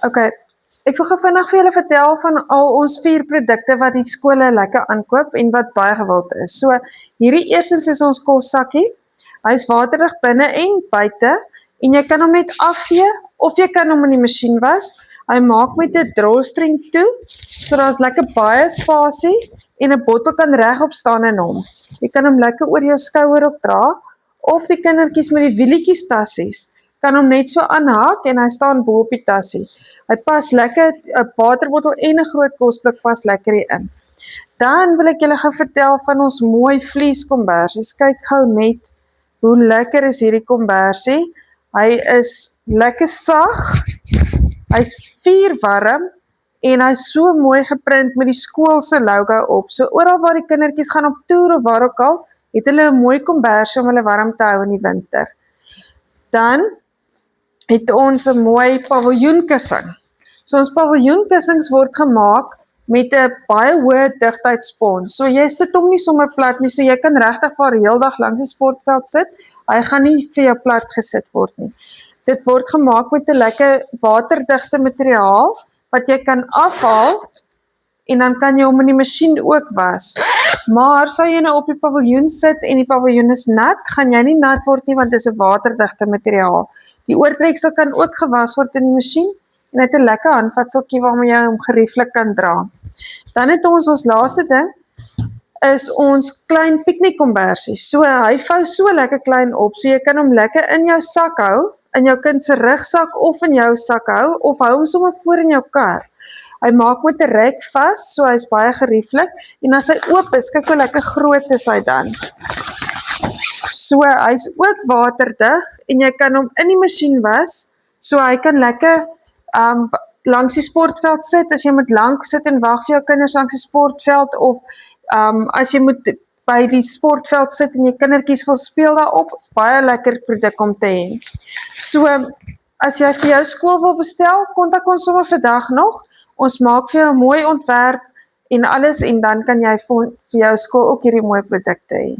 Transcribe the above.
Okay, ek wil gou vinnig vir julle vertel van al ons 4 produkte wat die skole lekker aankoop en wat baie gewild is. So, hierdie eerstens is ons kossakkie. Hy is waterdig binne en buite en jy kan hom net afvee of jy kan hom in die masjien was. Hy maak met 'n drawstring toe, so daar's lekker baie spasie en 'n bottel kan regop staan in hom. Jy kan hom lekker oor jou skouer op dra of die kindertjies met die wielietjies tassies kan hom net so aanhaak en hy staan bo op die tassie. Hy pas lekker, 'n waterbottel en 'n groot kosblik pas lekker hierin. Dan wil ek julle gou vertel van ons mooi vlieskombersies. Kyk gou net hoe lekker is hierdie kombersie. Hy is lekker sag, hy's vuurwarm en hy's so mooi geprint met die skool se logo op. So oral waar die kindertjies gaan op toer of waar ook al, het hulle 'n mooi kombersie om hulle warm te hou in die winter. Dan het ons 'n mooi paviljoenkussing. So ons paviljoenkussings word gemaak met 'n baie hoë digtheidsspons. So jy sit hom nie sommer plat nie, so jy kan regtig vir heeldag langs die sportveld sit. Hy gaan nie vir jou plat gesit word nie. Dit word gemaak met 'n lekker waterdigte materiaal wat jy kan afhaal en dan kan jy hom in die masjien ook was. Maar sou jy nou op die paviljoen sit en die paviljoen is nat, gaan jy nie nat word nie want dit is 'n waterdigte materiaal. Die oortreksel kan ook gewas word in die masjien en het 'n lekker handvatseltjie waarmee jy hom gerieflik kan dra. Dan het ons laaste ding is ons klein piknikkombersies. So hy vou so lekker klein op, so jy kan hom lekker in jou sak hou, in jou kind se rugsak of in jou sak hou of hou hom sommer voor in jou kar. Hy maak met 'n rek vas, so hy's baie gerieflik en as hy oop is, kyk hoe lekker groot is hy dan. So hy's ook waterdig en jy kan hom in die masjien was, so hy kan lekker langs die sportveld sit, as jy moet lank sit en wag vir jou kinders langs die sportveld of as jy moet by die sportveld sit en jou kindertjies wil speel daarop, baie lekker produk om te hê. So as jy vir jou skool wil bestel, kontak ons sommer vandag nog. Ons maak vir jou 'n mooi ontwerp en alles en dan kan jy vir jou skool ook hierdie mooi produkte hê.